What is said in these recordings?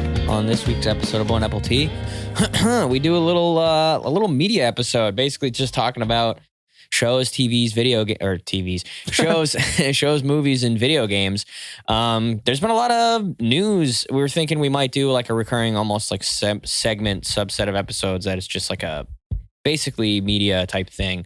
back on this week's episode of Blown Apple Tea. We do a little media episode, basically just talking about shows, shows, movies, and video games. There's been a lot of news. We were thinking we might do like a recurring, almost like subset of episodes that is just like a basically media type thing.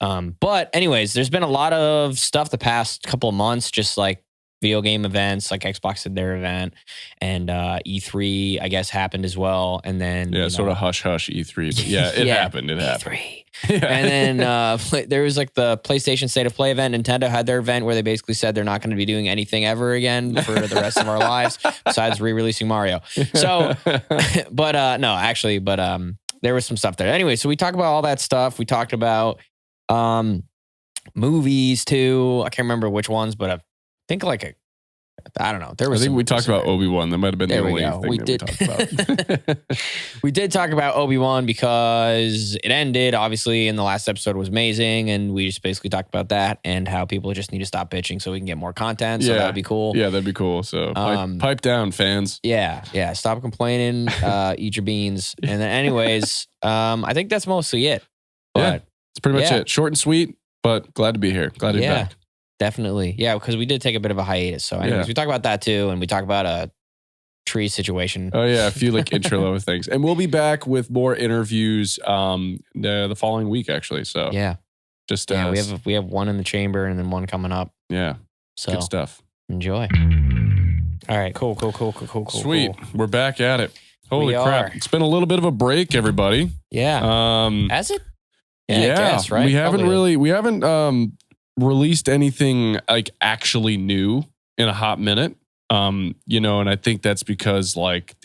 But anyways, there's been a lot of stuff the past couple of months, just like video game events, like Xbox did their event, and E3, I guess, happened as well. And then sort of hush E3, but it happened. It happened. E3. And then there was like the PlayStation State of Play event. Nintendo had their event where they basically said they're not going to be doing anything ever again for the rest of our lives besides re-releasing Mario. So, but there was some stuff there. Anyway, so we talked about all that stuff. We talked about movies too. I can't remember which ones, but I think I don't know. I think we talked about Obi Wan. That might have been the only thing we talked about. We did talk about Obi Wan because it ended, obviously, and the last episode was amazing, and we just basically talked about that and how people just need to stop bitching so we can get more content. So that would be cool. Yeah, that'd be cool. So pipe down, fans. Yeah. Stop complaining. Eat your beans. And then, anyways, I think that's mostly it. But, it's pretty much it. Short and sweet, but glad to be here. Glad to be back. Definitely. Yeah, because we did take a bit of a hiatus. So anyways, we talk about that too. And we talk about a tree situation. Oh, yeah. A few like intro things. And we'll be back with more interviews the following week, actually. So we have one in the chamber and then one coming up. Yeah. So good stuff. Enjoy. All right. Cool. Sweet. We're back at it. Holy crap. It's been a little bit of a break, everybody. Yeah. Has it? Yeah. I guess, right? We haven't released anything like actually new in a hot minute. And I think that's because like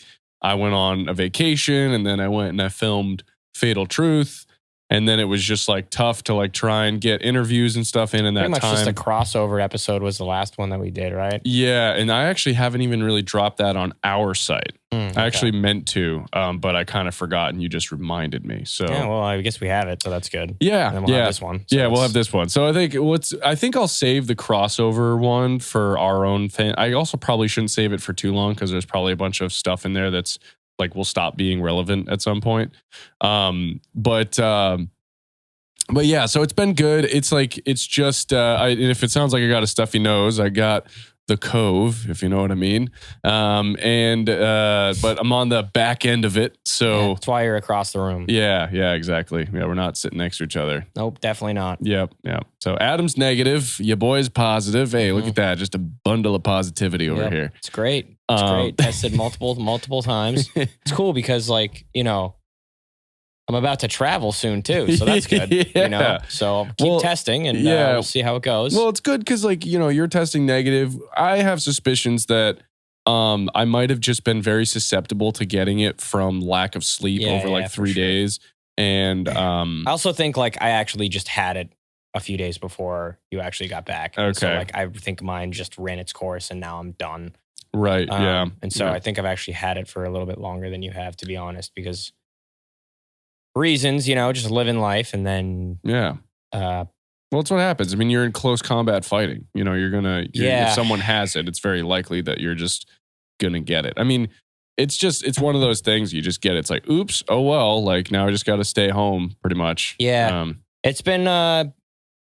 I went on a vacation and then I went and I filmed Fatal Truth. And then it was just like tough to like try and get interviews and stuff in that Pretty much time. Just a crossover episode was the last one that we did, right? Yeah. And I actually haven't even really dropped that on our site. I actually meant to, but I kind of forgot and you just reminded me. So yeah, well, I guess we have it, so that's good. Yeah. And then we'll have this one. So we'll have this one. So I think I'll save the crossover one for our own fan. I also probably shouldn't save it for too long because there's probably a bunch of stuff in there that's like will stop being relevant at some point. But yeah, so it's been good. It's like, it's just, if it sounds like I got a stuffy nose, I got the Cove, if you know what I mean. But I'm on the back end of it. So that's why you're across the room. Yeah, exactly. Yeah, we're not sitting next to each other. Nope, definitely not. Yep. So Adam's negative, your boy's positive. Hey, look at that. Just a bundle of positivity over here. It's great. It's great. Tested multiple times. It's cool because I'm about to travel soon too, so that's good. So I'll keep testing and we'll see how it goes. Well, it's good because you're testing negative. I have suspicions that I might have just been very susceptible to getting it from lack of sleep over 3 days. And I also think I actually just had it a few days before you actually got back. Okay. So I think mine just ran its course and now I'm done. Right. And so I think I've actually had it for a little bit longer than you have, to be honest, because reasons, just living life. And then well, that's what happens. I mean, you're in close combat fighting. If someone has it, it's very likely that you're just gonna get it. I mean, it's one of those things you just get. It's like, oops, oh well, now I just got to stay home pretty much. It's been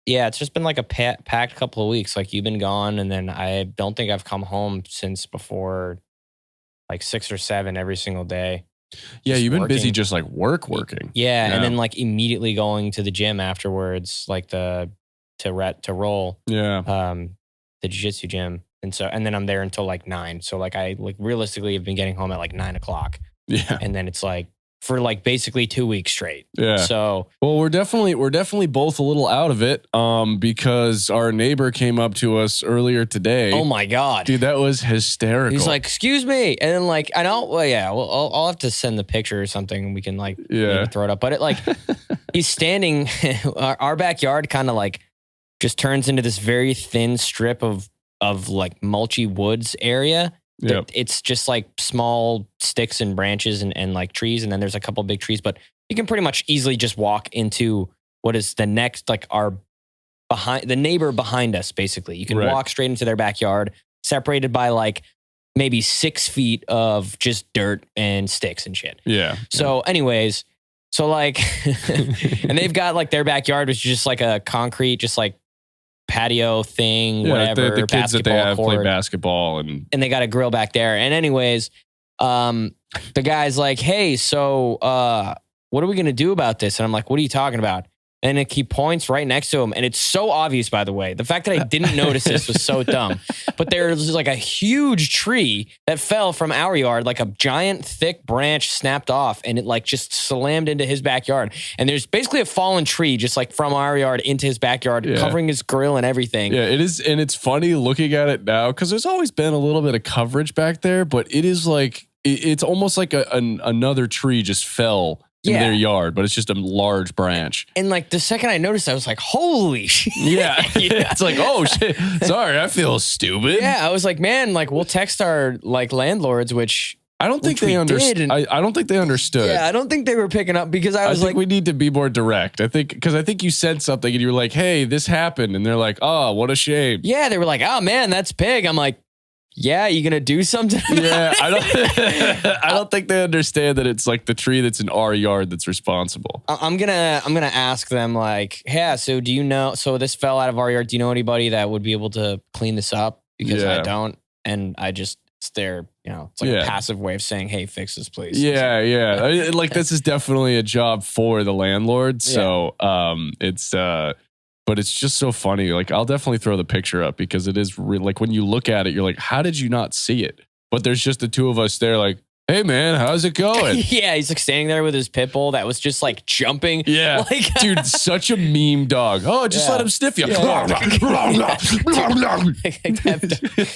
it's just been like a packed couple of weeks. You've been gone, and then I don't think I've come home since before 6 or 7 every single day. Yeah, you've been busy just working. Yeah, and then immediately going to the gym afterwards, to roll. Yeah. The jiu-jitsu gym. And then I'm there until 9. So I realistically have been getting home at 9 o'clock. Yeah. And then it's for basically 2 weeks straight. Yeah. So we're definitely both a little out of it. Because our neighbor came up to us earlier today. Oh my God. Dude, that was hysterical. He's like, excuse me. And then I know, well, yeah, well, I'll have to send the picture or something and we can maybe throw it up. But he's standing, our backyard kind of just turns into this very thin strip of mulchy woods area. Yep. It's just small sticks and branches and trees. And then there's a couple big trees, but you can pretty much easily just walk into what is the next, the neighbor behind us, basically. You can walk straight into their backyard, separated by maybe 6 feet of just dirt and sticks and shit. Yeah. So anyways, so like, and they've got like their backyard, which is just like a concrete, just like patio thing, whatever. The kids that they have play basketball and they got a grill back there. And anyways, the guy's like, hey, so what are we going to do about this? And I'm like, what are you talking about? And he points right next to him. And it's so obvious, by the way. The fact that I didn't notice this was so dumb. But there's like a huge tree that fell from our yard, like a giant thick branch snapped off and it like just slammed into his backyard. And there's basically a fallen tree just like from our yard into his backyard, covering his grill and everything. Yeah, it is. And it's funny looking at it now because there's always been a little bit of coverage back there, but it is like, it's almost like another tree just fell in their yard, but it's just a large branch. And like the second I noticed, I was like, holy shit. Yeah. It's like, oh shit. Sorry, I feel stupid. Yeah. I was like, man, like we'll text our like landlords, which I don't think they understood. I don't think they understood. Yeah, I don't think they were picking up because I was like, we need to be more direct. I think you said something and you were like, hey, this happened. And they're like, oh, what a shame. Yeah. They were like, oh man, that's big. I'm like, yeah, you gonna do something? Yeah, I don't think they understand that it's like the tree that's in our yard that's responsible. I'm gonna ask them like, yeah, so do you know? So this fell out of our yard. Do you know anybody that would be able to clean this up? Because I don't, and I just it's their, it's like a passive way of saying, hey, fix this, please. Yeah. Like this is definitely a job for the landlord. So it's but it's just so funny. Like, I'll definitely throw the picture up because it is like when you look at it, you're like, how did you not see it? But there's just the two of us there like, hey, man, how's it going? Yeah, he's like standing there with his pit bull that was just like jumping. Yeah. Like, dude, such a meme dog. Oh, just let him sniff you. I kept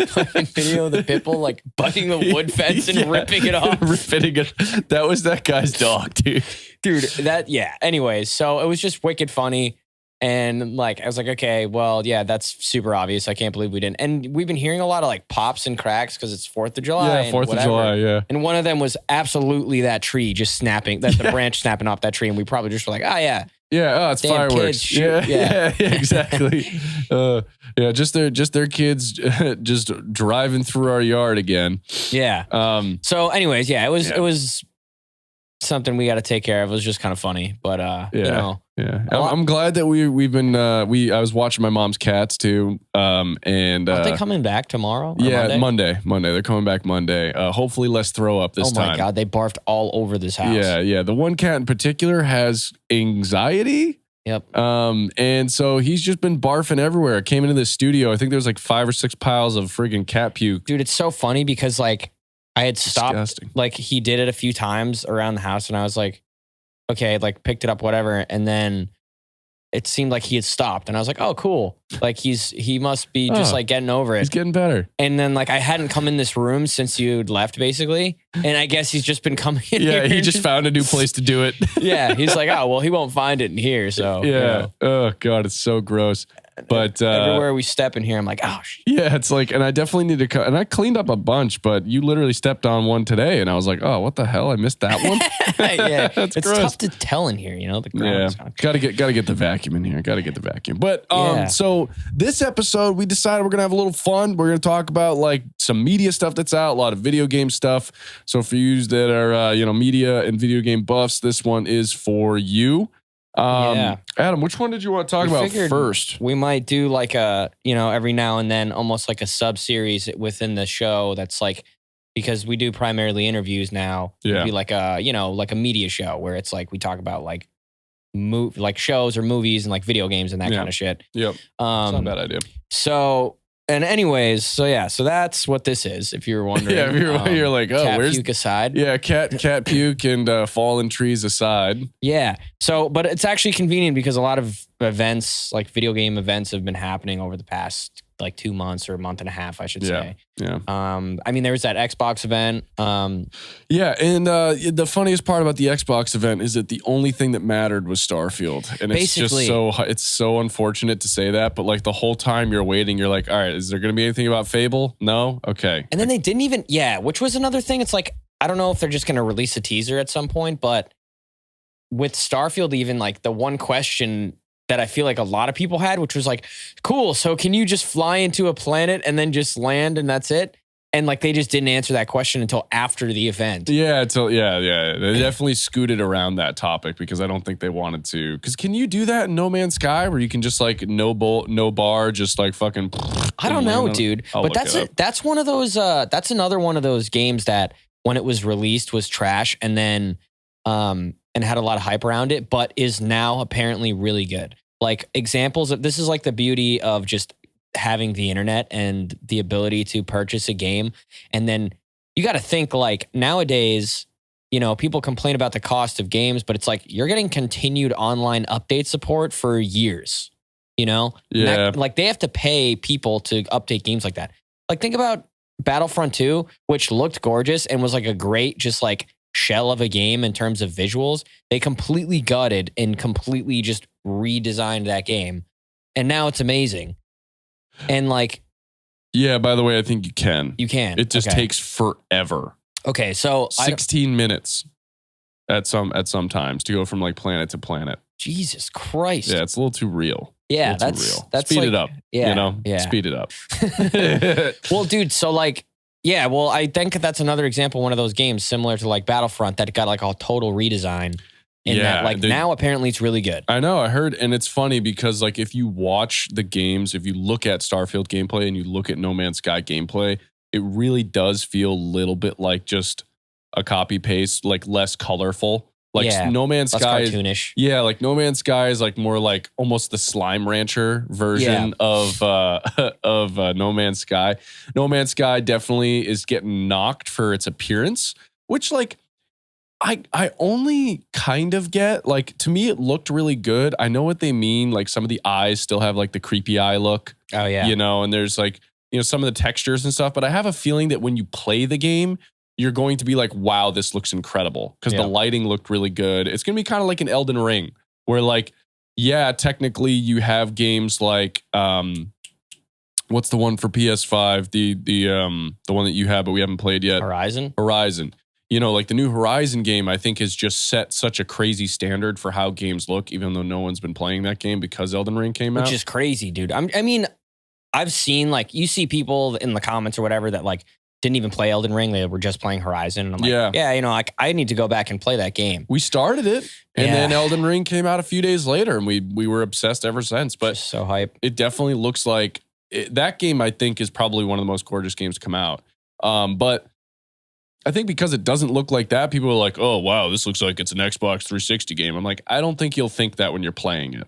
fucking video of the pit bull like butting the wood fence and ripping it off. Ripping it. That was that guy's dog, dude. Anyways, so it was just wicked funny. And like, I was like, okay, well, yeah, that's super obvious. I can't believe we didn't. And we've been hearing a lot of like pops and cracks because it's 4th of July. Yeah, 4th of July, yeah. And one of them was absolutely that tree just snapping, the branch snapping off that tree. And we probably just were like, oh, yeah. Yeah, oh, it's damn fireworks. Yeah, exactly. Just their kids just driving through our yard again. Yeah. So anyways, it was something we got to take care of. It was just kind of funny, but Yeah, I'm glad that we've been. I was watching my mom's cats too. And are they coming back tomorrow? Yeah, Monday. They're coming back Monday. Hopefully less throw up this time. Oh my god, they barfed all over this house. Yeah. The one cat in particular has anxiety. Yep. And so he's just been barfing everywhere. I came into the studio. I think there's like 5 or 6 piles of friggin' cat puke. Dude, it's so funny because like I had stopped. Disgusting. Like he did it a few times around the house, and I was like, okay, like picked it up, whatever. And then it seemed like he had stopped. And I was like, oh, cool. Like he must be just like getting over it. He's getting better. And then like I hadn't come in this room since you'd left basically. And I guess he's just been coming in here. Yeah, he just found a new place to do it. Yeah, he's like, oh, well, he won't find it in here. So yeah. Oh God, it's so gross. But everywhere we step in here, I'm like, oh shit. Yeah, it's like, and I definitely need to and I cleaned up a bunch, but you literally stepped on one today, and I was like, oh, what the hell? I missed that one. Yeah, it's gross. tough to tell in here, the ground. Yeah, gotta get the vacuum in here. Gotta get the vacuum. But so this episode, we decided we're gonna have a little fun. We're gonna talk about like some media stuff that's out, a lot of video game stuff. So for you that are media and video game buffs, this one is for you. Adam, which one did you want to talk about first? We might do like every now and then almost like a sub series within the show that's like, because we do primarily interviews now. It'd be like a like a media show where it's like we talk about like like shows or movies and like video games and that kind of shit. Yep. It's not a bad idea. So and anyways, so that's what this is. If you're wondering, you're like, oh, where's puke aside? Yeah, cat puke and fallen trees aside. Yeah. So, but it's actually convenient because a lot of events, like video game events, have been happening over the past like 2 months or a month and a half, I should say. Yeah. I mean, there was that Xbox event. Yeah, and the funniest part about the Xbox event is that the only thing that mattered was Starfield, and it's so unfortunate to say that, but like the whole time you're waiting, you're like, all right, is there going to be anything about Fable? No, okay. And then they didn't even, which was another thing. It's like I don't know if they're just going to release a teaser at some point, but with Starfield, even like the one question that I feel like a lot of people had, which was like, cool, so can you just fly into a planet and then just land and that's it? And like they just didn't answer that question until after the event. Yeah, they definitely scooted around that topic because I don't think they wanted to. Because can you do that in No Man's Sky where you can just like no bar, just like fucking? I don't know, dude. But that's one of those. That's another one of those games that when it was released was trash, and then and had a lot of hype around it, but is now apparently really good. Like examples of this is like the beauty of just having the internet and the ability to purchase a game. And then you got to think like nowadays, you know, people complain about the cost of games, but it's like you're getting continued online update support for years, you know? Yeah. Like they have to pay people to update games like that. Like think about Battlefront 2, which looked gorgeous and was like a great just like shell of a game in terms of visuals. They completely gutted and completely just redesigned that game. And now it's amazing. And like, yeah, by the way, I think you can. You can. It just takes forever. Okay, so 16 minutes at some times to go from like planet to planet. Jesus Christ. Yeah, it's a little too real. Yeah, that's speed like, it up. Yeah, you know, yeah. Speed it up. Well, dude, so like, yeah, well, I think that's another example, one of those games similar to like Battlefront that got like a total redesign. And that like now apparently it's really good. I know, I heard, and it's funny because like if you watch the games, if you look at Starfield gameplay and you look at No Man's Sky gameplay, it really does feel a little bit like just a copy paste, like less colorful. Like No Man's Sky is cartoonish. Yeah, like No Man's Sky is like more like almost the Slime Rancher version of No Man's Sky. No Man's Sky definitely is getting knocked for its appearance, which like I only kind of get. Like to me it looked really good. I know what they mean. Like some of the eyes still have like the creepy eye look. Oh yeah. You know, and there's like, you know, some of the textures and stuff, but I have a feeling that when you play the game, you're going to be like, wow, this looks incredible. Because the lighting looked really good. It's going to be kind of like an Elden Ring where like, yeah, technically you have games like, what's the one for PS5? The one that you have, but we haven't played yet. Horizon. You know, like the new Horizon game, I think has just set such a crazy standard for how games look, even though no one's been playing that game because Elden Ring came out. Which is crazy, dude. I mean, I've seen like, you see people in the comments or whatever that like, didn't even play Elden Ring. They were just playing Horizon. And I'm like, yeah, you know, like I need to go back and play that game. We started it and then Elden Ring came out a few days later and we were obsessed ever since. But just so hype. It definitely looks like that game, I think, is probably one of the most gorgeous games to come out. But I think because it doesn't look like that, people are like, oh, wow, this looks like it's an Xbox 360 game. I'm like, I don't think you'll think that when you're playing it.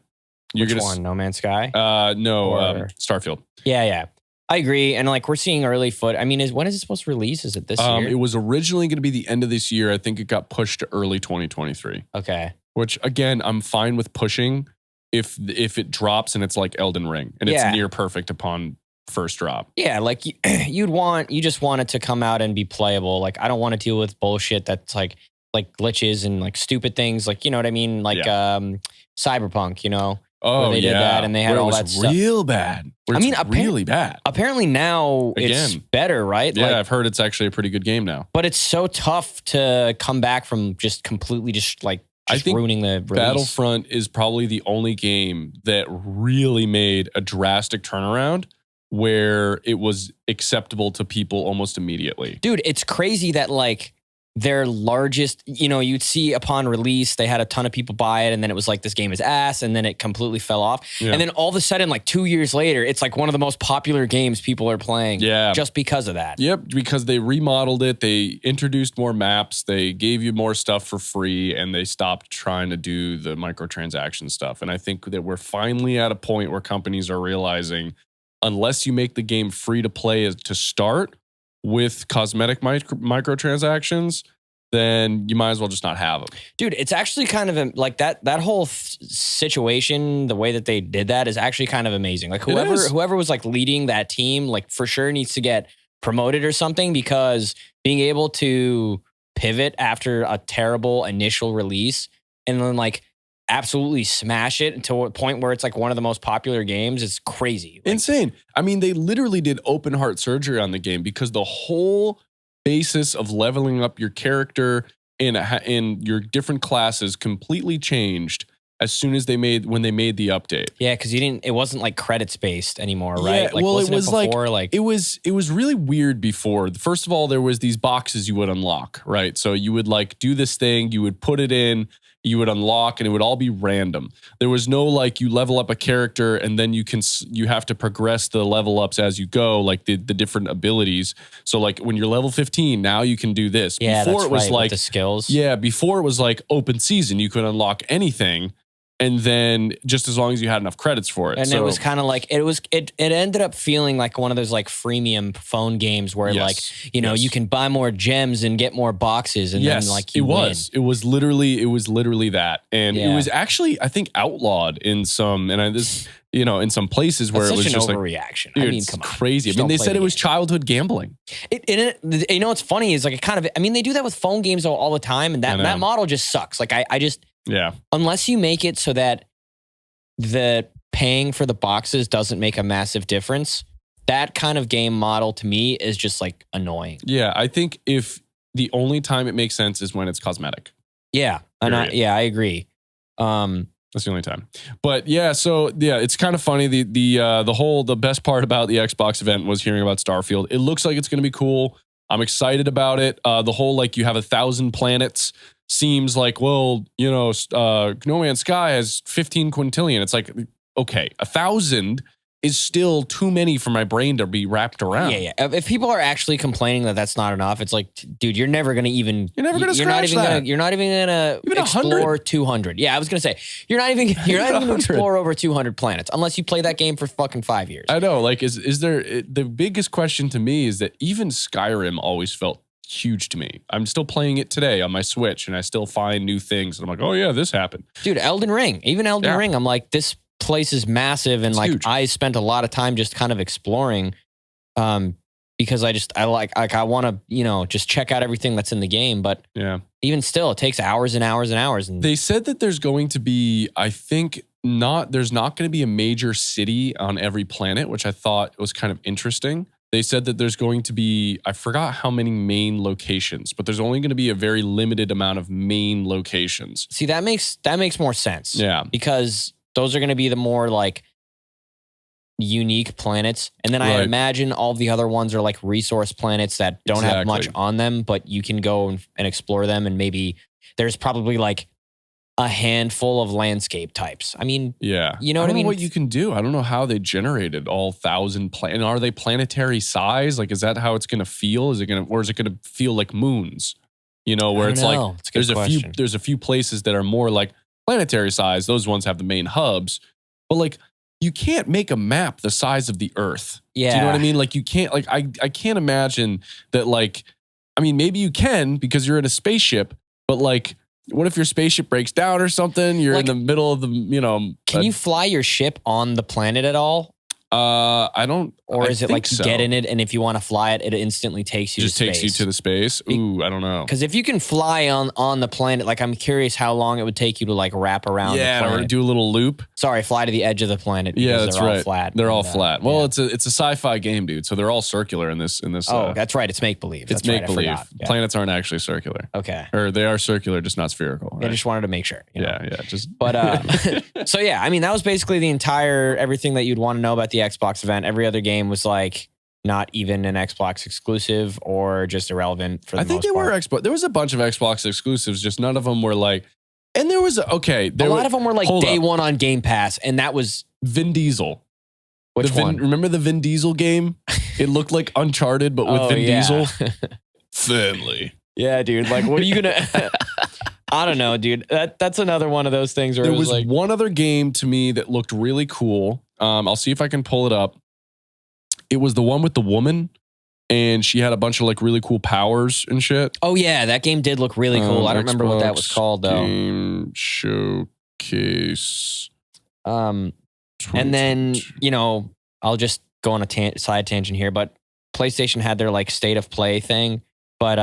Which one? No Man's Sky? No, Starfield. Yeah. I agree. And like we're seeing early foot. I mean, when is it supposed to release? Is it this year? It was originally going to be the end of this year. I think it got pushed to early 2023. Okay. Which again, I'm fine with pushing if it drops and it's like Elden Ring and it's near perfect upon first drop. Yeah, like you just want it to come out and be playable. Like I don't want to deal with bullshit that's like glitches and like stupid things. Like, you know what I mean? Like Cyberpunk, you know. Oh, where they did that and they had all that stuff. Real bad. I mean, really bad. Apparently now it's better, right? Yeah, like, I've heard it's actually a pretty good game now. But it's so tough to come back from just completely I think ruining the release. Battlefront is probably the only game that really made a drastic turnaround where it was acceptable to people almost immediately. Dude, it's crazy that like their largest, you know, you'd see upon release, they had a ton of people buy it and then it was like, this game is ass, and then it completely fell off. Yeah. And then all of a sudden, like 2 years later, it's like one of the most popular games people are playing just because of that. Yep, because they remodeled it, they introduced more maps, they gave you more stuff for free, and they stopped trying to do the microtransaction stuff. And I think that we're finally at a point where companies are realizing, unless you make the game free to play to start, with cosmetic microtransactions, then you might as well just not have them. Dude, it's actually kind of like that whole situation, the way that they did that is actually kind of amazing. Like whoever was like leading that team, like for sure needs to get promoted or something, because being able to pivot after a terrible initial release and then like absolutely smash it to a point where it's like one of the most popular games. It's crazy. Like, insane. I mean, they literally did open heart surgery on the game because the whole basis of leveling up your character in your different classes completely changed as soon as when they made the update. Yeah, because it wasn't like credits based anymore, right? Yeah, Like, well, it wasn't was before, it was really weird before. First of all, there was these boxes you would unlock, right? So you would like do this thing, you would put it in, you would unlock, and it would all be random. There was no like you level up a character and then you have to progress the level ups as you go, like the different abilities. So like when you're level 15, now you can do this. Yeah, before that's it was right, like with the skills. Yeah, before it was like open season, you could unlock anything. And then just as long as you had enough credits for it. And it was kind of like, it ended up feeling like one of those like freemium phone games where like, you can buy more gems and get more boxes. And then like you win. It was literally that. And it was actually, I think, outlawed in some, in some places where it was just like overreaction. Dude, I mean, it's come on. crazy. I mean, they said it was childhood gambling. What's funny is like they do that with phone games all the time. And that model just sucks. Like I just, unless you make it so that the paying for the boxes doesn't make a massive difference, that kind of game model to me is just like annoying. Yeah, I think if the only time it makes sense is when it's cosmetic. Yeah, and I agree. That's the only time. But it's kind of funny. The best part about the Xbox event was hearing about Starfield. It looks like it's going to be cool. I'm excited about it. The whole like you have 1,000 planets seems like, well, No Man's Sky has 15 quintillion. It's like, okay, 1,000 is still too many for my brain to be wrapped around. Yeah. If people are actually complaining that that's not enough, it's like, dude, you're never going to even. You're never going to scratch that. You're not even going to explore 100. 200. Yeah, I was going to say you're not even going to explore over 200 planets unless you play that game for fucking 5 years. I know. Like, is there the biggest question to me is that even Skyrim always felt huge to me. I'm still playing it today on my Switch, and I still find new things, and I'm like, oh yeah, this happened, dude. Elden Ring, Ring. I'm like, this place is massive, and it's like huge. I spent a lot of time just kind of exploring, because I want to just check out everything that's in the game. But even still, it takes hours and hours and hours. And they said that there's going to be, there's not going to be a major city on every planet, which I thought was kind of interesting. They said that there's going to be, I forgot how many main locations, but there's only going to be a very limited amount of main locations. See, that makes more sense. Yeah. Because those are going to be the more like unique planets. And then I imagine all the other ones are like resource planets that don't have much on them, but you can go and explore them. And maybe there's probably like a handful of landscape types. I mean, you know what I mean? I don't know what you can do. I don't know how they generated all 1,000 and are they planetary size? Like, is that how it's going to feel? Is it going to feel like moons? Where it's like there's a few places that are more like planetary size. Those ones have the main hubs, but like you can't make a map the size of the Earth. Yeah. Do you know what I mean? Like you can't, like I can't imagine that. Like, I mean, maybe you can because you're in a spaceship, but like, what if your spaceship breaks down or something? You're in the middle of the, Can you fly your ship on the planet at all? I don't. Or is it like you get in it, and if you want to fly it, it instantly takes you to space? Just takes you to the space? Ooh, I don't know. Because if you can fly on the planet, like I'm curious how long it would take you to like wrap around the planet. Or do a little loop. Sorry, fly to the edge of the planet. Yeah, that's they're right. All flat. They're all flat. Well, it's a sci-fi game, dude. So they're all circular in this. Oh, that's right. It's make-believe. It's make-believe. Yeah. Planets aren't actually circular. Okay. Or they are circular, just not spherical. Right? I just wanted to make sure. Yeah. But so yeah, I mean, that was basically the entire everything that you'd want to know about the Xbox event. Every other game was like not even an Xbox exclusive or just irrelevant for the most part. I think they were Xbox. There was a bunch of Xbox exclusives, just none of them were like, and there was, a lot of them were like day one on Game Pass, and that was Vin Diesel. Which one? Remember the Vin Diesel game? It looked like Uncharted, but with Vin Diesel. Family. Yeah, dude. Like, what are you going to... I don't know, dude. That's another one of those things where there was like one other game to me that looked really cool. I'll see if I can pull it up. It was the one with the woman, and she had a bunch of like really cool powers and shit. Oh yeah, that game did look really cool. I don't remember what that was called though. Game Showcase. And then I'll just go on a side tangent here, but PlayStation had their like state of play thing, but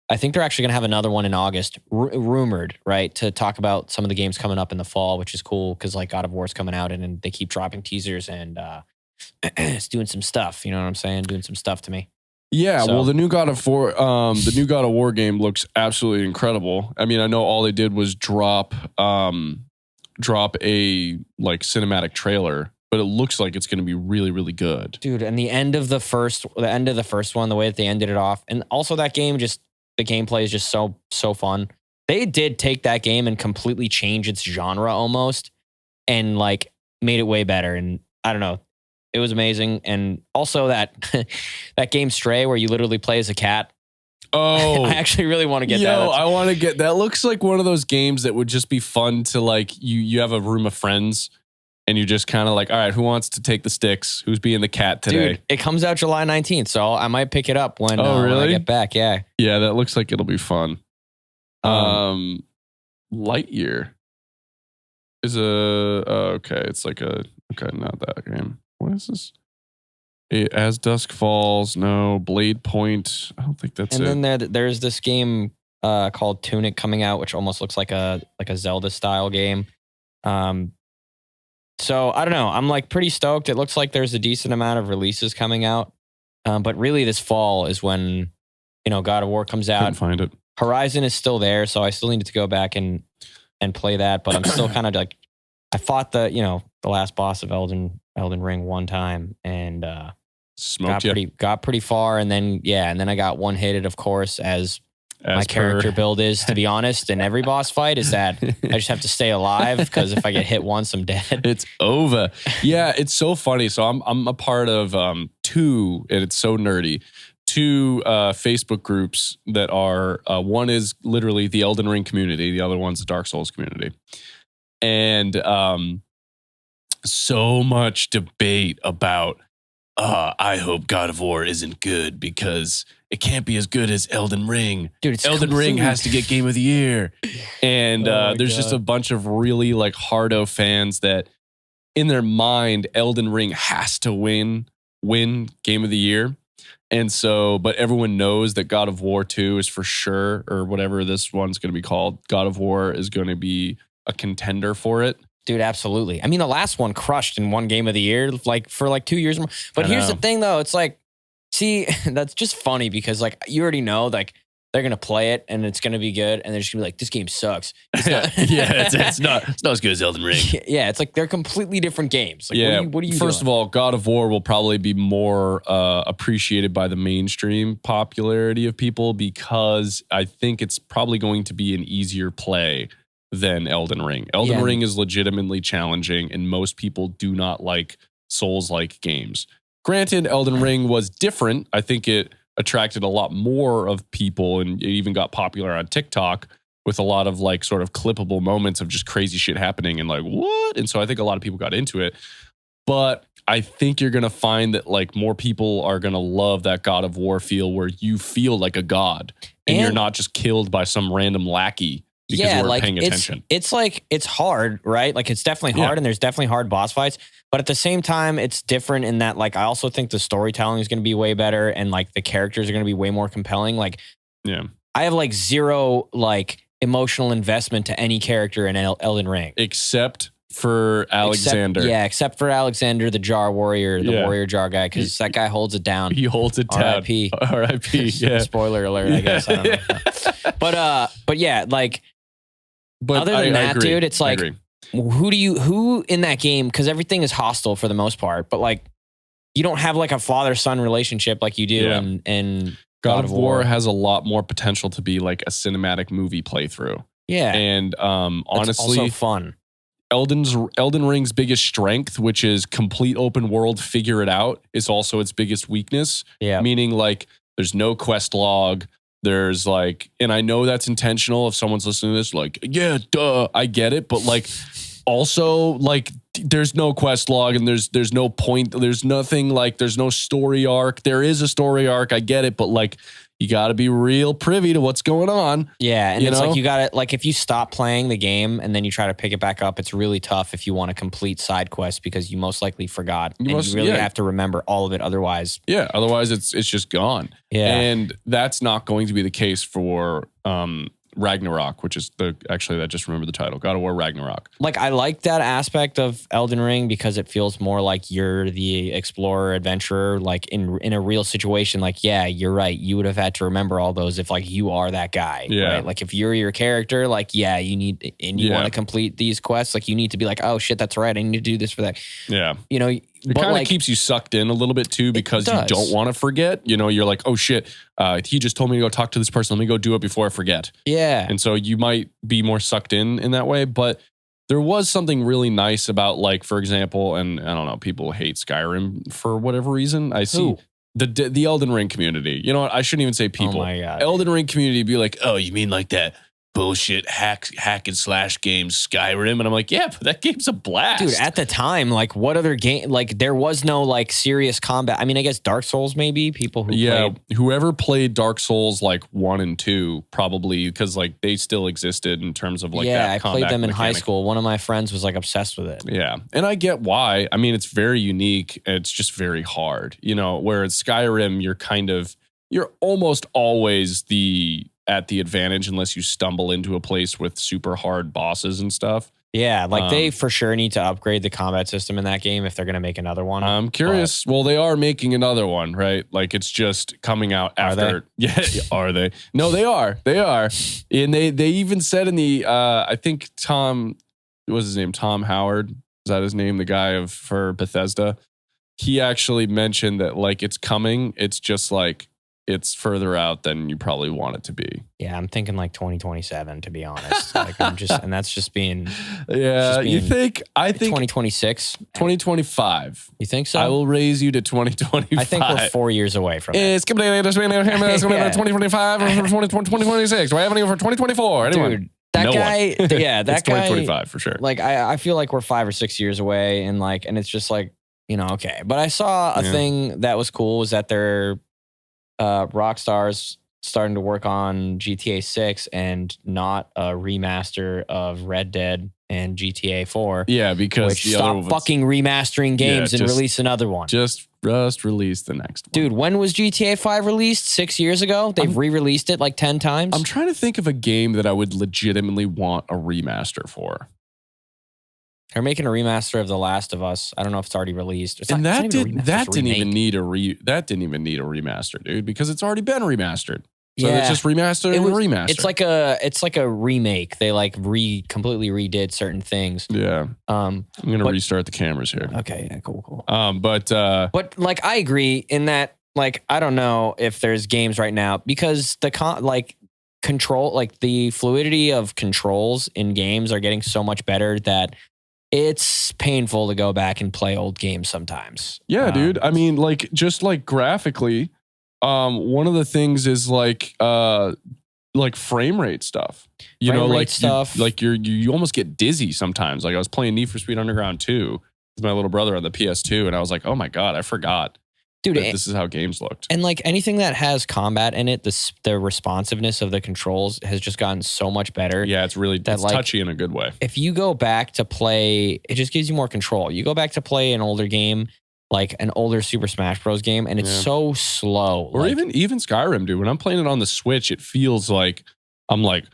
I think they're actually going to have another one in August, rumored, right? To talk about some of the games coming up in the fall, which is cool because like God of War's coming out and they keep dropping teasers and it's doing some stuff. You know what I'm saying? Doing some stuff to me. Yeah, well, the new God of War game looks absolutely incredible. I mean, I know all they did was drop drop a like cinematic trailer, but it looks like it's going to be really, really good. Dude, and the end of the first one, the way that they ended it off, and also that game, just the gameplay is just so fun. They did take that game and completely change its genre almost, and like made it way better. And I don't know, it was amazing. And also that that game Stray, where you literally play as a cat. Oh, I actually really want to get that. I want to get that. Looks like one of those games that would just be fun to like. You have a room of friends. And you just kind of like, all right, who wants to take the sticks? Who's being the cat today? Dude, it comes out July 19th, so I might pick it up when, when I get back. Yeah. Yeah, that looks like it'll be fun. Lightyear is okay. It's like not that game. What is this? As Dusk Falls. No, Blade Point. I don't think that's it. And then there's this game called Tunic coming out, which almost looks like a Zelda style game. So I don't know. I'm like pretty stoked. It looks like there's a decent amount of releases coming out. But really this fall is when, God of War comes out. Couldn't find it. Horizon is still there. So I still need to go back and play that. But I'm still kind of like, I fought the last boss of Elden Ring one time and got pretty far. And then, I got one hitted, of course, as my character build is, to be honest. And every boss fight is that I just have to stay alive, because if I get hit once, I'm dead. It's over. Yeah, it's so funny. So I'm a part of two, and it's so nerdy, two Facebook groups that are, one is literally the Elden Ring community. The other one's the Dark Souls community. And so much debate about, I hope God of War isn't good because it can't be as good as Elden Ring. Dude, Elden Ring has to get Game of the Year. And there's just a bunch of really like hardo fans that in their mind, Elden Ring has to win Game of the Year. And so, but everyone knows that God of War 2 is for sure, or whatever this one's going to be called, God of War is going to be a contender for it. Dude, absolutely. I mean, the last one crushed in one Game of the Year, like for like 2 years more. But here's the thing, though. It's like, see, that's just funny because like you already know, like they're gonna play it and it's gonna be good, and they're just gonna be like, this game sucks. It's not, it's not as good as Elden Ring. Yeah, it's like they're completely different games. Like, yeah. What are you First doing? of all, God of War will probably be more appreciated by the mainstream popularity of people because I think it's probably going to be an easier play than Elden Ring. Elden Ring is legitimately challenging, and most people do not like Souls-like games. Granted, Elden Ring was different. I think it attracted a lot more of people, and it even got popular on TikTok with a lot of like sort of clippable moments of just crazy shit happening and like, what? And so I think a lot of people got into it. But I think you're going to find that like more people are going to love that God of War feel where you feel like a god and you're not just killed by some random lackey. Because we're like, paying attention. It's like, it's hard, right? Like it's definitely hard and there's definitely hard boss fights. But at the same time, it's different in that like, I also think the storytelling is going to be way better and like the characters are going to be way more compelling. Like, I have like zero like emotional investment to any character in Elden Ring. Except for Alexander. Except for Alexander, the jar warrior, the warrior jar guy, because that guy holds it down. He holds it down. R.I.P. R.I.P. Yeah. Spoiler alert, I guess. I don't know. But yeah, like, but other than that, agree. dude, it's like, who in that game, because everything is hostile for the most part, but like, you don't have like a father-son relationship like you do in God of War has a lot more potential to be like a cinematic movie playthrough. Yeah. And honestly, it's also fun. Elden Ring's biggest strength, which is complete open world, figure it out, is also its biggest weakness. Yeah. Meaning like there's no quest log. There's like, and I know that's intentional if someone's listening to this, like, yeah, duh, I get it. But like, also like, there's no quest log and there's no point. There's nothing like, there's no story arc. There is a story arc. I get it. But like, you got to be real privy to what's going on. Yeah. And it's like, you got to, like, if you stop playing the game and then you try to pick it back up, it's really tough if you want to complete side quests because you most likely forgot. You really have to remember all of it otherwise. Yeah. Otherwise, it's just gone. Yeah. And that's not going to be the case for Ragnarok, which is actually, I just remembered the title, God of War Ragnarok. Like, I like that aspect of Elden Ring because it feels more like you're the explorer, adventurer, like in a real situation. Like, yeah, you're right. You would have had to remember all those if like you are that guy, right? Like if you're your character, like, yeah, you need, and you want to complete these quests, like you need to be like, oh shit, that's right. I need to do this for that. Yeah. You know, it kind of keeps you sucked in a little bit too, because you don't want to forget. You know, you're like, oh shit, he just told me to go talk to this person. Let me go do it before I forget. Yeah. And so you might be more sucked in that way. But there was something really nice about, like, for example, and I don't know, people hate Skyrim for whatever reason. I see the Elden Ring community. You know what? I shouldn't even say people. Oh my God. Elden Ring community be like, oh, you mean like that bullshit hack and slash game Skyrim? And I'm like, yeah, but that game's a blast. Dude, at the time, like what other game, like there was no like serious combat. I mean, I guess Dark Souls, maybe people who played. Whoever played Dark Souls like 1 and 2 probably, because like they still existed in terms of like that. I played them in high school. One of my friends was like obsessed with it. Yeah. And I get why. I mean, it's very unique. It's just very hard, you know, whereas Skyrim, you're almost always at the advantage unless you stumble into a place with super hard bosses and stuff. Yeah, like they for sure need to upgrade the combat system in that game if they're going to make another one. I'm curious. Well, they are making another one, right? Like it's just coming out after. Are they? Yeah, are they? No, they are. They are. And they even said in the I think Tom, what was his name? Tom Howard. Is that his name? The guy for Bethesda. He actually mentioned that like it's coming. It's just like it's further out than you probably want it to be. Yeah, I'm thinking like 2027, to be honest. Like I'm just, and that's just being. Yeah, you think? I think 2026, 2025. You think so? I will raise you to 2025. I think we're 4 years away from it. It's 2025 or 2026. Do I have any for 2024? Anyone? Dude, that guy. Yeah, that it's guy. 2025 for sure. Like I feel like we're 5 or 6 years away, and it's just like, you know, okay. But I saw a thing that was cool, was that they're Rockstar's starting to work on GTA 6 and not a remaster of Red Dead and GTA 4. Yeah, because stop fucking remastering games and release another one. Just release the next one. Dude, when was GTA 5 released? 6 years ago? They've re-released it like 10 times? I'm trying to think of a game that I would legitimately want a remaster for. They're making a remaster of The Last of Us. I don't know if it's already released. That didn't even need a remaster, dude, because it's already been remastered. So it's just remastered and remastered. It's like a remake. They like completely redid certain things. Yeah. I'm gonna restart the cameras here. Okay. Yeah. Cool. But like I agree in that, like, I don't know if there's games right now because the control, like the fluidity of controls in games are getting so much better that it's painful to go back and play old games sometimes. Yeah, dude. I mean, like, just like graphically, one of the things is like frame rate stuff. You almost get dizzy sometimes. Like I was playing Need for Speed Underground 2 with my little brother on the PS2, and I was like, oh my God, I forgot. Dude, this is how games looked. And like anything that has combat in it, the responsiveness of the controls has just gotten so much better. Yeah, it's really touchy in a good way. If you go back to play, it just gives you more control. You go back to play an older game, like an older Super Smash Bros. Game, and it's so slow. Or even Skyrim, dude. When I'm playing it on the Switch, it feels like I'm like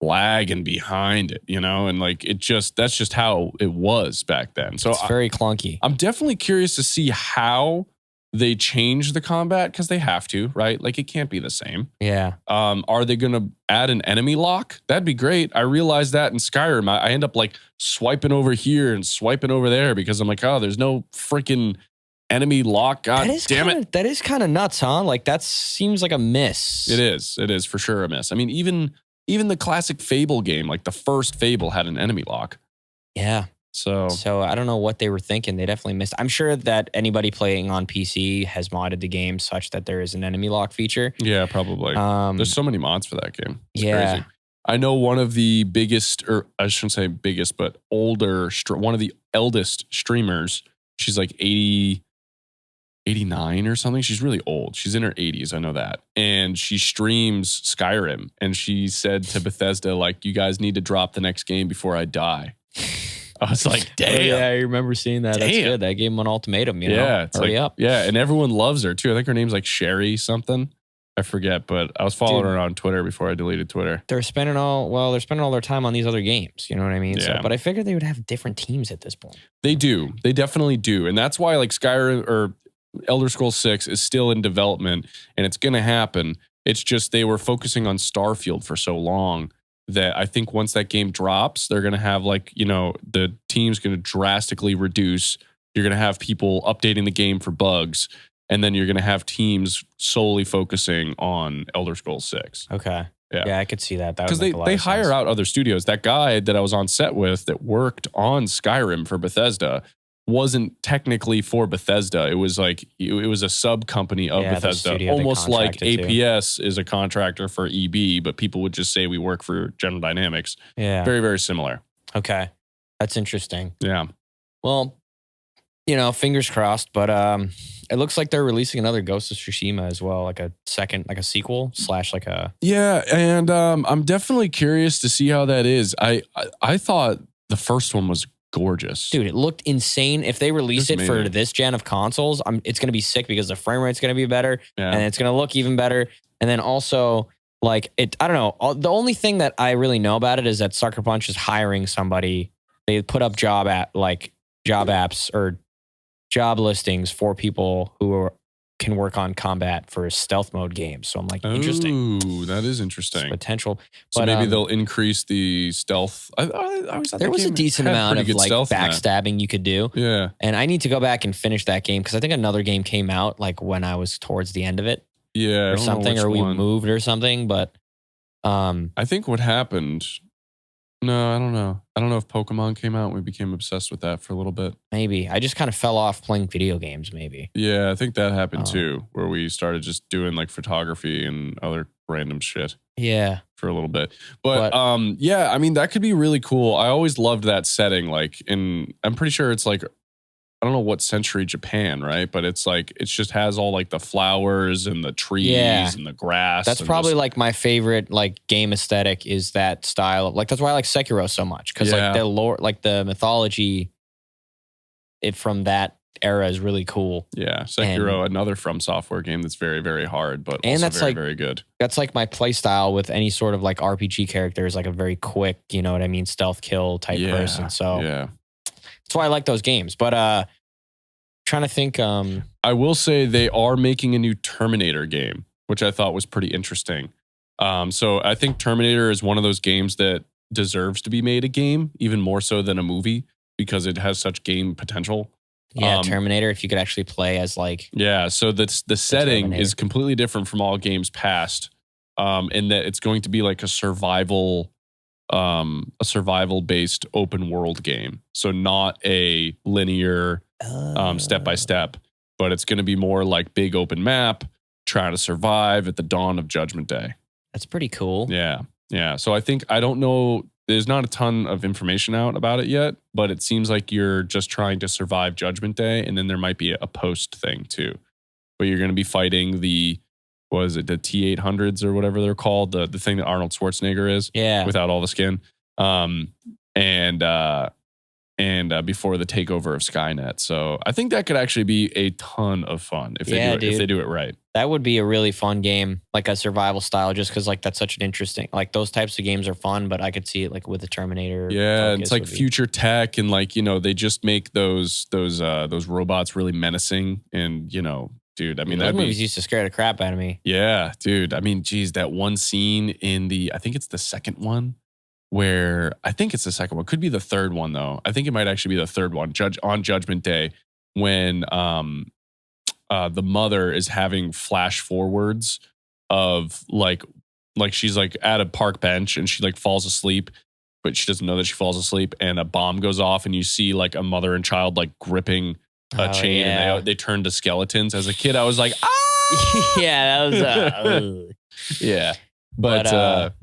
lagging behind it, you know? And like that's just how it was back then. So it's very clunky. I'm definitely curious to see how they change the combat, because they have to, right? Like it can't be the same. Yeah. Are they going to add an enemy lock? That'd be great. I realized that in Skyrim, I end up like swiping over here and swiping over there because I'm like, oh, there's no freaking enemy lock. God damn it. That is kind of nuts, huh? Like that seems like a miss. It is for sure a miss. I mean, even the classic Fable game, like the first Fable had an enemy lock. Yeah. So I don't know what they were thinking. They definitely missed. I'm sure that anybody playing on PC has modded the game such that there is an enemy lock feature. Yeah, probably. There's so many mods for that game. It's crazy. I know one of the biggest, or I shouldn't say biggest, but one of the eldest streamers. She's like 89 or something. She's really old. She's in her 80s. I know that. And she streams Skyrim. And she said to Bethesda, like, you guys need to drop the next game before I die. I was like, damn. Yeah, I remember seeing that. That's good. That gave him an ultimatum, you know? Yeah, it's Hurry up. Yeah, and everyone loves her too. I think her name's like Sherry something. I forget, but I was following her on Twitter before I deleted Twitter. They're spending all their time on these other games. You know what I mean? Yeah. So, but I figured they would have different teams at this point. They do. They definitely do. And that's why like Skyrim or Elder Scrolls 6 is still in development and it's going to happen. It's just they were focusing on Starfield for so long that I think once that game drops, they're going to have like, the team's going to drastically reduce. You're going to have people updating the game for bugs. And then you're going to have teams solely focusing on Elder Scrolls 6. Okay. Yeah. Yeah, I could see that. Because they hire out other studios. That guy that I was on set with that worked on Skyrim for Bethesda wasn't technically for Bethesda. It was like, it was a sub company of Bethesda. Almost like APS is a contractor for EB, but people would just say we work for General Dynamics. Yeah. Very, very similar. Okay. That's interesting. Yeah. Well, fingers crossed, but it looks like they're releasing another Ghost of Tsushima as well, like a sequel / like a... Yeah, and I'm definitely curious to see how that is. I thought the first one was gorgeous. Dude, it looked insane. If they release it for this gen of consoles, it's going to be sick because the frame rate's going to be better and it's going to look even better. And then also, like, I don't know. The only thing that I really know about it is that Sucker Punch is hiring somebody. They put up job apps or job listings for people who can work on combat for stealth mode games. So I'm like, interesting. Ooh, that is interesting. It's potential. So maybe they'll increase the stealth. I always thought there was a decent amount of like backstabbing you could do. Yeah. And I need to go back and finish that game because I think another game came out like when I was towards the end of it. Yeah. Or something, or we moved or something. But I think what happened... No, I don't know. I don't know if Pokemon came out and we became obsessed with that for a little bit. Maybe. I just kind of fell off playing video games, maybe. Yeah, I think that happened too, where we started just doing like photography and other random shit. Yeah. For a little bit. But yeah, I mean, that could be really cool. I always loved that setting. Like, I'm pretty sure it's like, I don't know what century Japan, right? But it's like, it just has all like the flowers and the trees and the grass. That's probably like my favorite like game aesthetic is that style. Like that's why I like Sekiro so much. Cause like the lore, like the mythology from that era is really cool. Yeah. Sekiro, another From Software game that's very, very hard, but also that's very, very good. That's like my play style with any sort of like RPG character is like a very quick, you know what I mean? Stealth kill type person. So that's why I like those games. But trying to think. I will say they are making a new Terminator game, which I thought was pretty interesting. So I think Terminator is one of those games that deserves to be made a game, even more so than a movie, because it has such game potential. Yeah, Terminator, if you could actually play as like... Yeah, so the setting is completely different from all games past, in that it's going to be like a survival-based open world game. So not a linear step by step, but it's going to be more like big open map, trying to survive at the dawn of Judgment Day. That's pretty cool. Yeah. So I don't know, there's not a ton of information out about it yet, but it seems like you're just trying to survive Judgment Day, and then there might be a post thing too. But you're going to be fighting the T-800s or whatever they're called, the thing that Arnold Schwarzenegger is, without all the skin, and before the takeover of Skynet. So I think that could actually be a ton of fun if they do it right. That would be a really fun game, like a survival style, just because like that's such an interesting, like those types of games are fun, but I could see it like with the Terminator. Yeah, it's like future tech, and like, they just make those robots really menacing, and dude, I mean, those movies used to scare the crap out of me. Yeah, dude. I mean, geez, that one scene in I think it's the second one, where I think it's the second one. Could be the third one though. I think it might actually be the third one. On Judgment Day, when the mother is having flash forwards of like she's like at a park bench and she like falls asleep, but she doesn't know that she falls asleep, and a bomb goes off, and you see like a mother and child like gripping a chain, and they turn to skeletons. As a kid, I was like, ah, yeah, that was yeah. But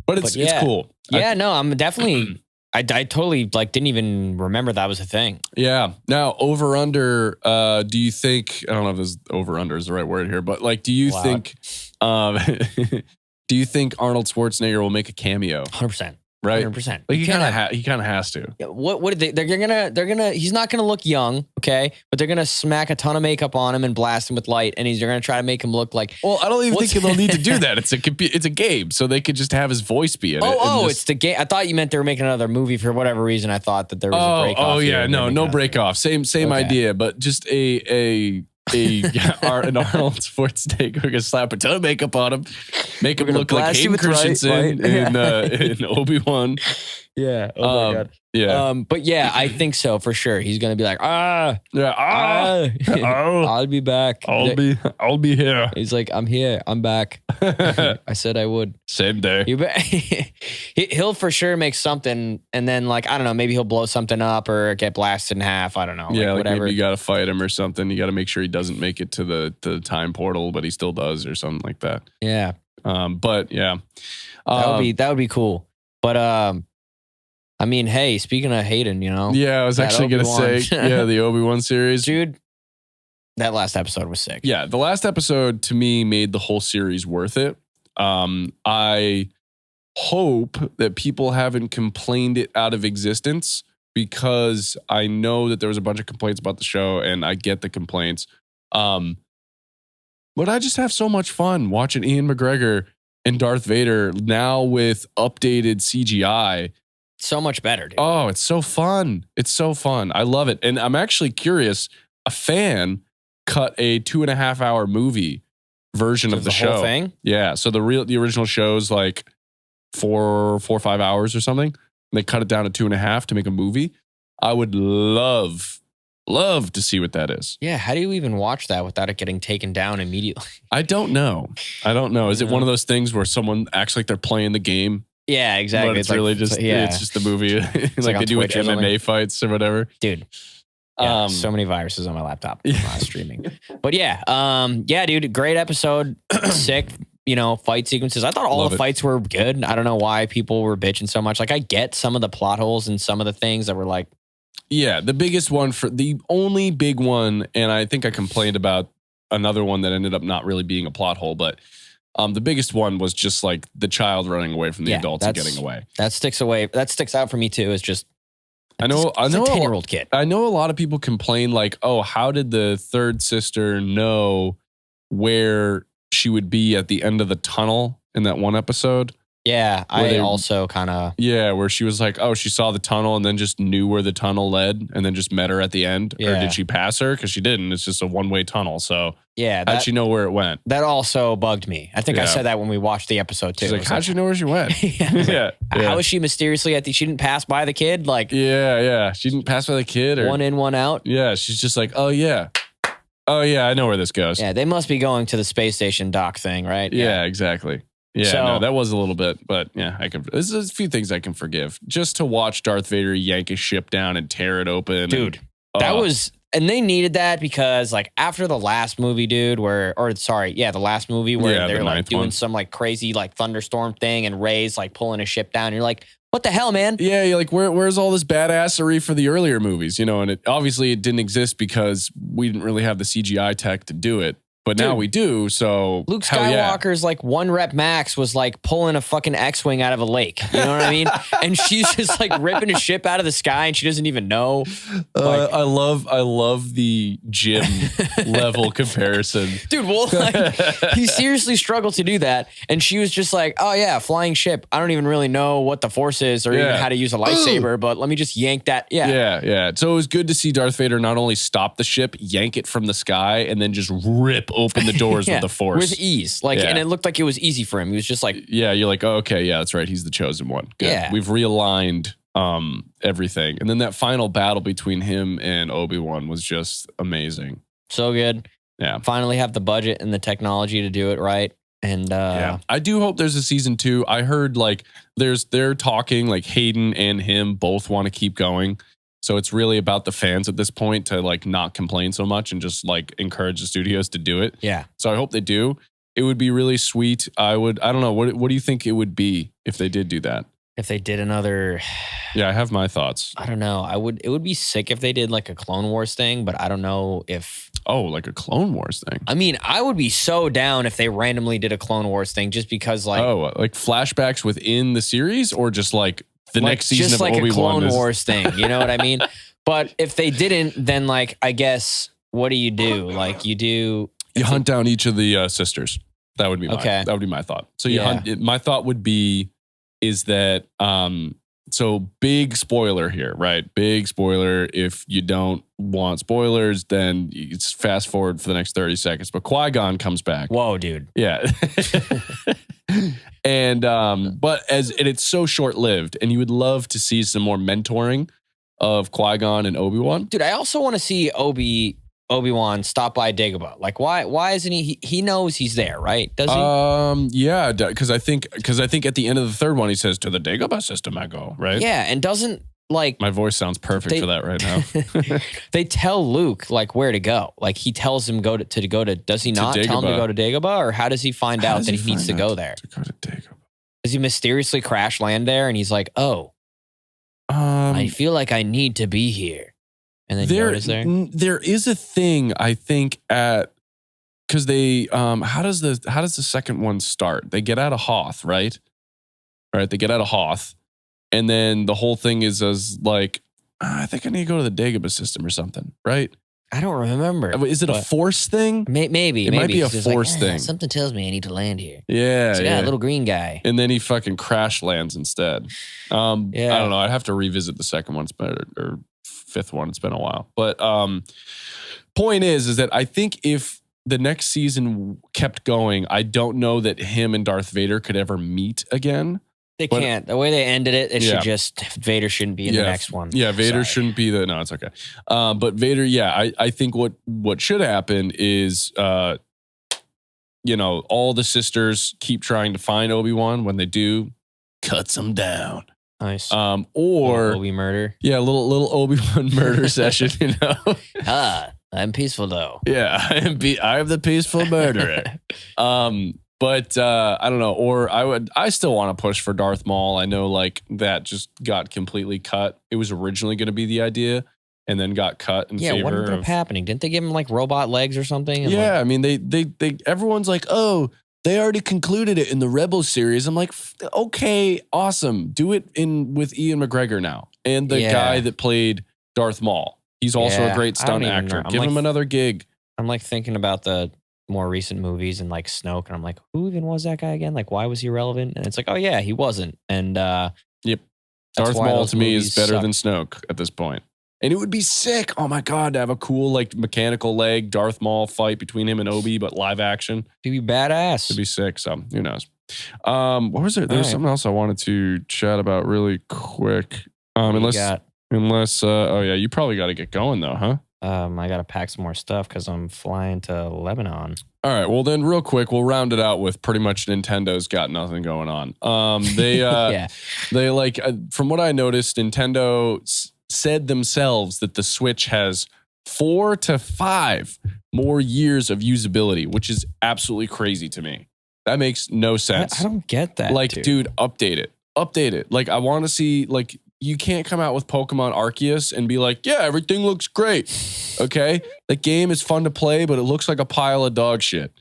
it's cool. Yeah, no, I'm definitely. I totally like didn't even remember that was a thing. Yeah. Now, over under. Do you think? I don't know if this over under is the right word here, but like, do you think? Do you think Arnold Schwarzenegger will make a cameo? 100%. right? 100%. Like he kind of has to. What did they're gonna he's not gonna look young, okay, but they're gonna smack a ton of makeup on him and blast him with light, and they're gonna try to make him look like, well, I don't even think they'll need to do that. It's a game, so they could just have his voice be in it. It's the game. I thought you meant they were making another movie for whatever reason. I thought that there was a break off. Oh yeah, no break off. Same idea, but just an Arnold Schwarzenegger. We're gonna slap a ton of makeup on him, make him look like Hayden Christensen in Obi-Wan. Yeah. Oh my god. Yeah. But yeah, I think so for sure. He's gonna be like, I'll be back. I'll be here. He's like, I'm here. I'm back. I said I would. Same day. He'll for sure make something, and then like I don't know, maybe he'll blow something up or get blasted in half. I don't know. Yeah, like whatever. Maybe you got to fight him or something. You got to make sure he doesn't make it to the time portal, but he still does or something like that. Yeah. But yeah, that would be cool. But I mean, hey, speaking of Hayden, yeah, I was actually gonna say, the Obi-Wan series, dude. That last episode was sick. Yeah, the last episode to me made the whole series worth it. I hope that people haven't complained it out of existence, because I know that there was a bunch of complaints about the show, and I get the complaints. But I just have so much fun watching Ian McGregor and Darth Vader now with updated CGI. So much better, dude. Oh, it's so fun. It's so fun. I love it. And I'm actually curious, a fan cut a 2.5 hour movie version of the show. Whole thing? Yeah. So the original show's like 4 or 5 hours or something. And they cut it down to 2.5 to make a movie. I would love to see what that is. Yeah. How do you even watch that without it getting taken down immediately? I don't know. Is it one of those things where someone acts like they're playing the game? Yeah, exactly. But it's really it's just the movie. like they do with MMA fights or whatever. Dude. Yeah, so many viruses on my laptop streaming. But yeah, dude, great episode. Sick, fight sequences. I thought all the fights were good. I don't know why people were bitching so much. Like I get some of the plot holes and some of the things that were like. Yeah, the only big one, and I think I complained about another one that ended up not really being a plot hole, but the biggest one was just like the child running away from the adults and getting away. That sticks out for me too. It's just, I know a 10-year-old kid. I know a lot of people complain like, oh, how did the third sister know where she would be at the end of the tunnel in that one episode? Yeah, also kind of... Yeah, where she was like, oh, she saw the tunnel and then just knew where the tunnel led and then just met her at the end. Yeah. Or did she pass her? Because she didn't. It's just a one-way tunnel. So yeah, how'd she know where it went? That also bugged me. I think I said that when we watched the episode too. She's like, how'd she know where she went? Yeah. How is she mysteriously she didn't pass by the kid? Like, yeah. She didn't pass by the kid. Or, one in, one out. Yeah, she's just like, oh yeah, I know where this goes. Yeah, they must be going to the space station dock thing, right? Yeah, exactly. Yeah, no, that was a little bit, but yeah, there's a few things I can forgive. Just to watch Darth Vader yank his ship down and tear it open. Dude, and they needed that because like after the last movie, dude, the last movie where they're like doing some like crazy like thunderstorm thing and Rey's like pulling a ship down. You're like, what the hell, man? Yeah, you're like, where's all this badassery for the earlier movies? And it didn't exist because we didn't really have the CGI tech to do it. But now we do, so... Luke Skywalker's like 1 rep max was like pulling a fucking X-Wing out of a lake. You know what I mean? And she's just like ripping a ship out of the sky and she doesn't even know. I love the gym level comparison. Dude, he seriously struggled to do that. And she was just like, oh yeah, flying ship. I don't even really know what the Force is or even how to use a lightsaber, but let me just yank that. Yeah. So it was good to see Darth Vader not only stop the ship, yank it from the sky, and then just rip open the doors with the Force. With ease. And it looked like it was easy for him. He was just like... Yeah, you're like, oh, okay, yeah, that's right. He's the chosen one. Good. Yeah. We've realigned everything. And then that final battle between him and Obi-Wan was just amazing. So good. Yeah. Finally have the budget and the technology to do it right. And I do hope there's a season 2. I heard like they're talking like Hayden and him both want to keep going. So it's really about the fans at this point to like not complain so much and just like encourage the studios to do it. Yeah. So I hope they do. It would be really sweet. I don't know. What do you think it would be if they did do that? If they did another... Yeah, I have my thoughts. I don't know. It would be sick if they did like a Clone Wars thing, but I don't know if... Oh, like a Clone Wars thing. I mean, I would be so down if they randomly did a Clone Wars thing just because like... Oh, like flashbacks within the series or just like the next season just of like Obi-Wan a Clone is, Wars thing. You know what I mean? But if they didn't, then like I guess what do? Like you hunt down each of the sisters. That would be my thought. So you hunt. My thought would be is that so big spoiler here, right? Big spoiler. If you don't want spoilers, then it's fast forward for the next 30 seconds. But Qui-Gon comes back. Whoa, dude. Yeah. And it's so short-lived, and you would love to see some more mentoring of Qui-Gon and Obi-Wan. Dude, I also want to see Obi-Wan stop by Dagobah. Like, why isn't he knows he's there, right? Does he? Yeah, because I think at the end of the third one he says, "To the Dagobah system I go," right? Yeah, and doesn't like my voice sounds perfect for that right now. They tell Luke like where to go. Like he tells him go to. Does he not tell him to go to Dagobah, or how does he find out that he needs to go there? To go to Dagobah. Does he mysteriously crash land there, and he's like, "Oh, I feel like I need to be here." And then Yoda's there. There is a thing I think because they how does the second one start? They get out of Hoth, right? Right, they get out of Hoth, and then the whole thing is as like I think I need to go to the Dagobah system or something, right? I don't remember. Is it a Force thing? Maybe it might be a Force thing. Something tells me I need to land here. Yeah, so a little green guy, and then he fucking crash lands instead. I don't know. I'd have to revisit the second one. It's better or fifth one. It's been a while, but point is that I think if the next season kept going, I don't know that him and Darth Vader could ever meet again. They can't. The way they ended it, should just Vader shouldn't be in the next one. Yeah, Vader shouldn't be no, it's okay. But Vader, I think what should happen is all the sisters keep trying to find Obi-Wan. When they do, cuts him down. Nice. Or Obi murder. Yeah, a little Obi-Wan murder session, I'm peaceful though. Yeah, I am the peaceful murderer. But I don't know. Or I still want to push for Darth Maul. I know like that just got completely cut. It was originally going to be the idea and then got cut in favor what ended up happening? Didn't they give him like robot legs or something? I mean, they everyone's like, oh, they already concluded it in the Rebels series. I'm like, okay, awesome. Do it with Ian McGregor now. And the guy that played Darth Maul. He's also a great stunt actor. Give him another gig. I'm like thinking about the more recent movies and like Snoke, and I'm like, who even was that guy again? Like, why was he relevant? And it's like, oh yeah, he wasn't. And yep, Darth Maul to me is better than Snoke at this point. And it would be sick. Oh my god, to have a cool like mechanical leg Darth Maul fight between him and Obi, but live action. It'd be badass. It'd be sick. So who knows? What was there? There was something else I wanted to chat about really quick. Unless you probably got to get going though, huh? I got to pack some more stuff because I'm flying to Lebanon. All right. Well, then real quick, we'll round it out with pretty much Nintendo's got nothing going on. They like, from what I noticed, Nintendo said themselves that the Switch has 4 to 5 more years of usability, which is absolutely crazy to me. That makes no sense. I don't get that. Like, dude, update it. Like, I want to see, like, you can't come out with Pokemon Arceus and be like, yeah, everything looks great. Okay? The game is fun to play, but it looks like a pile of dog shit.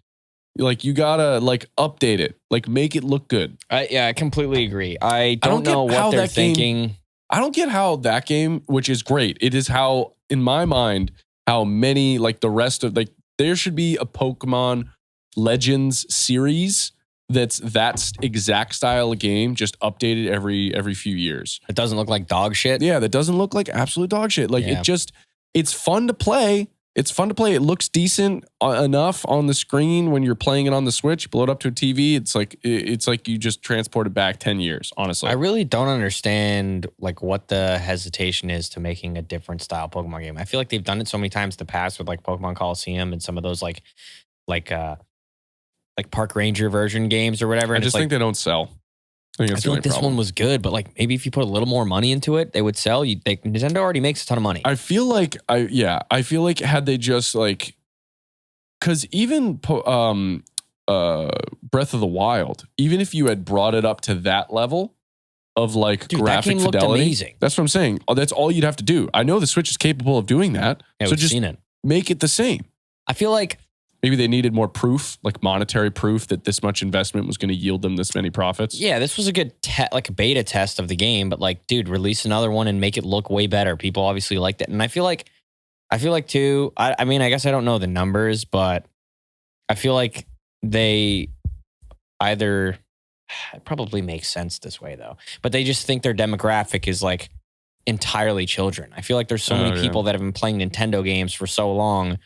Like, you gotta, like, update it. Like, make it look good. I completely agree. I don't know what they're thinking. I don't get how that game, which is great, it is how, in my mind, how many, like, the rest of, like, there should be a Pokemon Legends series that's exact style of game, just updated every few years. It doesn't look like dog shit. Yeah, that doesn't look like absolute dog shit. Like it's fun to play. It's fun to play. It looks decent enough on the screen when you're playing it on the Switch. Blow it up to a TV. It's like you just transported back 10 years. Honestly, I really don't understand like what the hesitation is to making a different style Pokemon game. I feel like they've done it so many times in the past with like Pokemon Coliseum and some of those like Park Ranger version games or whatever. I just think they don't sell. I feel like this one was good, but like maybe if you put a little more money into it, they would sell. Nintendo already makes a ton of money. I feel like had they just like, because even Breath of the Wild, even if you had brought it up to that level of like graphic fidelity, amazing. That's what I'm saying. That's all you'd have to do. I know the Switch is capable of doing that. Yeah, so just make it the same. I feel like Maybe they needed more proof, like monetary proof that this much investment was going to yield them this many profits. Yeah, this was a good like a beta test of the game, but like, dude, release another one and make it look way better. People obviously liked it. And I feel like too, I mean, I guess I don't know the numbers, but I feel like they either, it probably makes sense this way though, but they just think their demographic is like entirely children. I feel like there's so many people that have been playing Nintendo games for so long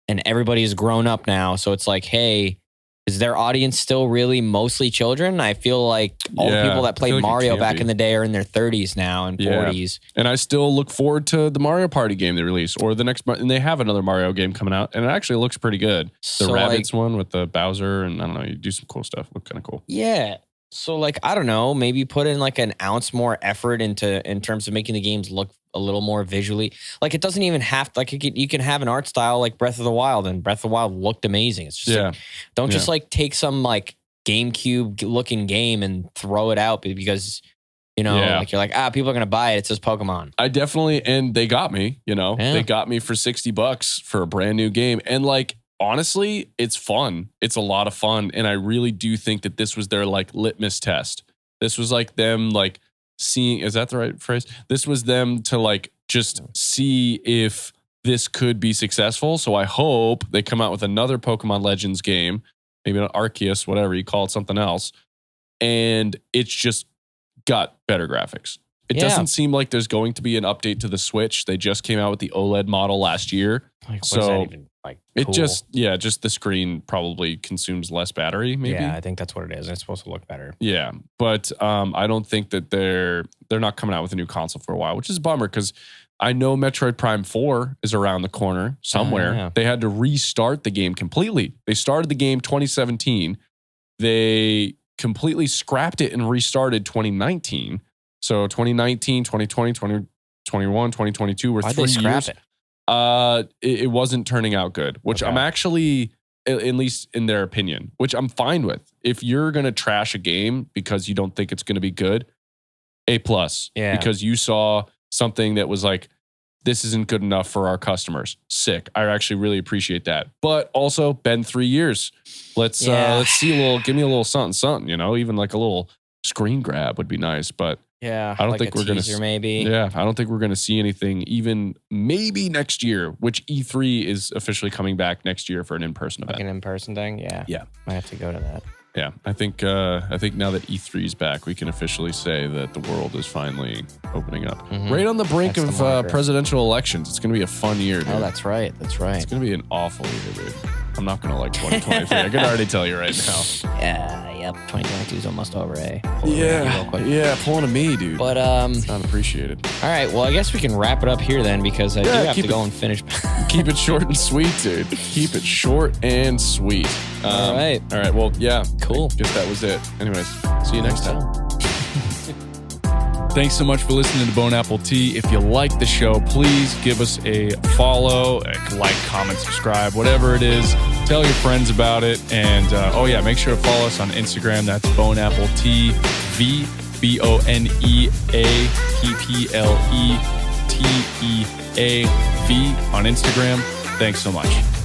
and everybody's grown up now. So it's like, hey, is their audience still really mostly children? I feel like all the people that played Mario back in the day are in their 30s now and 40s. And I still look forward to the Mario Party game they released or the next, and they have another Mario game coming out and it actually looks pretty good. The Rabbids one with the Bowser and I don't know, you do some cool stuff. Look kind of cool. Yeah. So like, I don't know, maybe put in like an ounce more effort in terms of making the games look a little more visually. Like it doesn't even have to, like you can have an art style like Breath of the Wild, and Breath of the Wild looked amazing. It's just like, don't just like take some like GameCube looking game and throw it out because like you're like, people are going to buy it. It says Pokemon. I definitely, and they got me, they got me for $60 for a brand new game. And like, honestly, it's fun. It's a lot of fun. And I really do think that this was their like litmus test. This was like them like seeing, is that the right phrase? This was them to like just see if this could be successful. So I hope they come out with another Pokemon Legends game, maybe an Arceus, whatever you call it, something else. And it's just got better graphics. It doesn't seem like there's going to be an update to the Switch. They just came out with the OLED model last year. Like, what is that even like? Cool? It just the screen probably consumes less battery. Maybe. Yeah, I think that's what it is. It's supposed to look better. Yeah, but I don't think that they're not coming out with a new console for a while, which is a bummer because I know Metroid Prime 4 is around the corner somewhere. They had to restart the game completely. They started the game 2017. They completely scrapped it and restarted 2019. So 2019, 2020, 2021, 2022 were 3 years. It wasn't turning out good, which I'm actually, at least in their opinion, which I'm fine with. If you're going to trash a game because you don't think it's going to be good, A+. Yeah. Because you saw something that was like, this isn't good enough for our customers. Sick. I actually really appreciate that. But also, been 3 years. Let's see give me a little something, even like a little screen grab would be nice. But yeah, I don't like think we're going to maybe. Yeah, I don't think we're going to see anything even maybe next year, which E3 is officially coming back next year for an in-person event. Like an in-person thing? Yeah. Yeah. I have to go to that. Yeah, I think now that E3 is back, we can officially say that the world is finally opening up. Mm-hmm. Right on the brink of presidential elections. It's going to be a fun year, dude. Oh, that's right. That's right. It's going to be an awful year, dude. I'm not going to like 2023. I can already tell you right now. Yep. 2022 is almost over, eh? Pulling to me, dude. But it's not appreciated. All right, well, I guess we can wrap it up here then because I do have to go and finish. Keep it short and sweet, dude. Keep it short and sweet. All right. Well, yeah. Cool. Guess that was it. Anyways, see you next time. Thanks so much for listening to Bone Apple Tea. If you like the show, please give us a follow, like, comment, subscribe, whatever it is. Tell your friends about it. And make sure to follow us on Instagram. That's Bone Apple TV, BoneAppleTeav on Instagram. Thanks so much.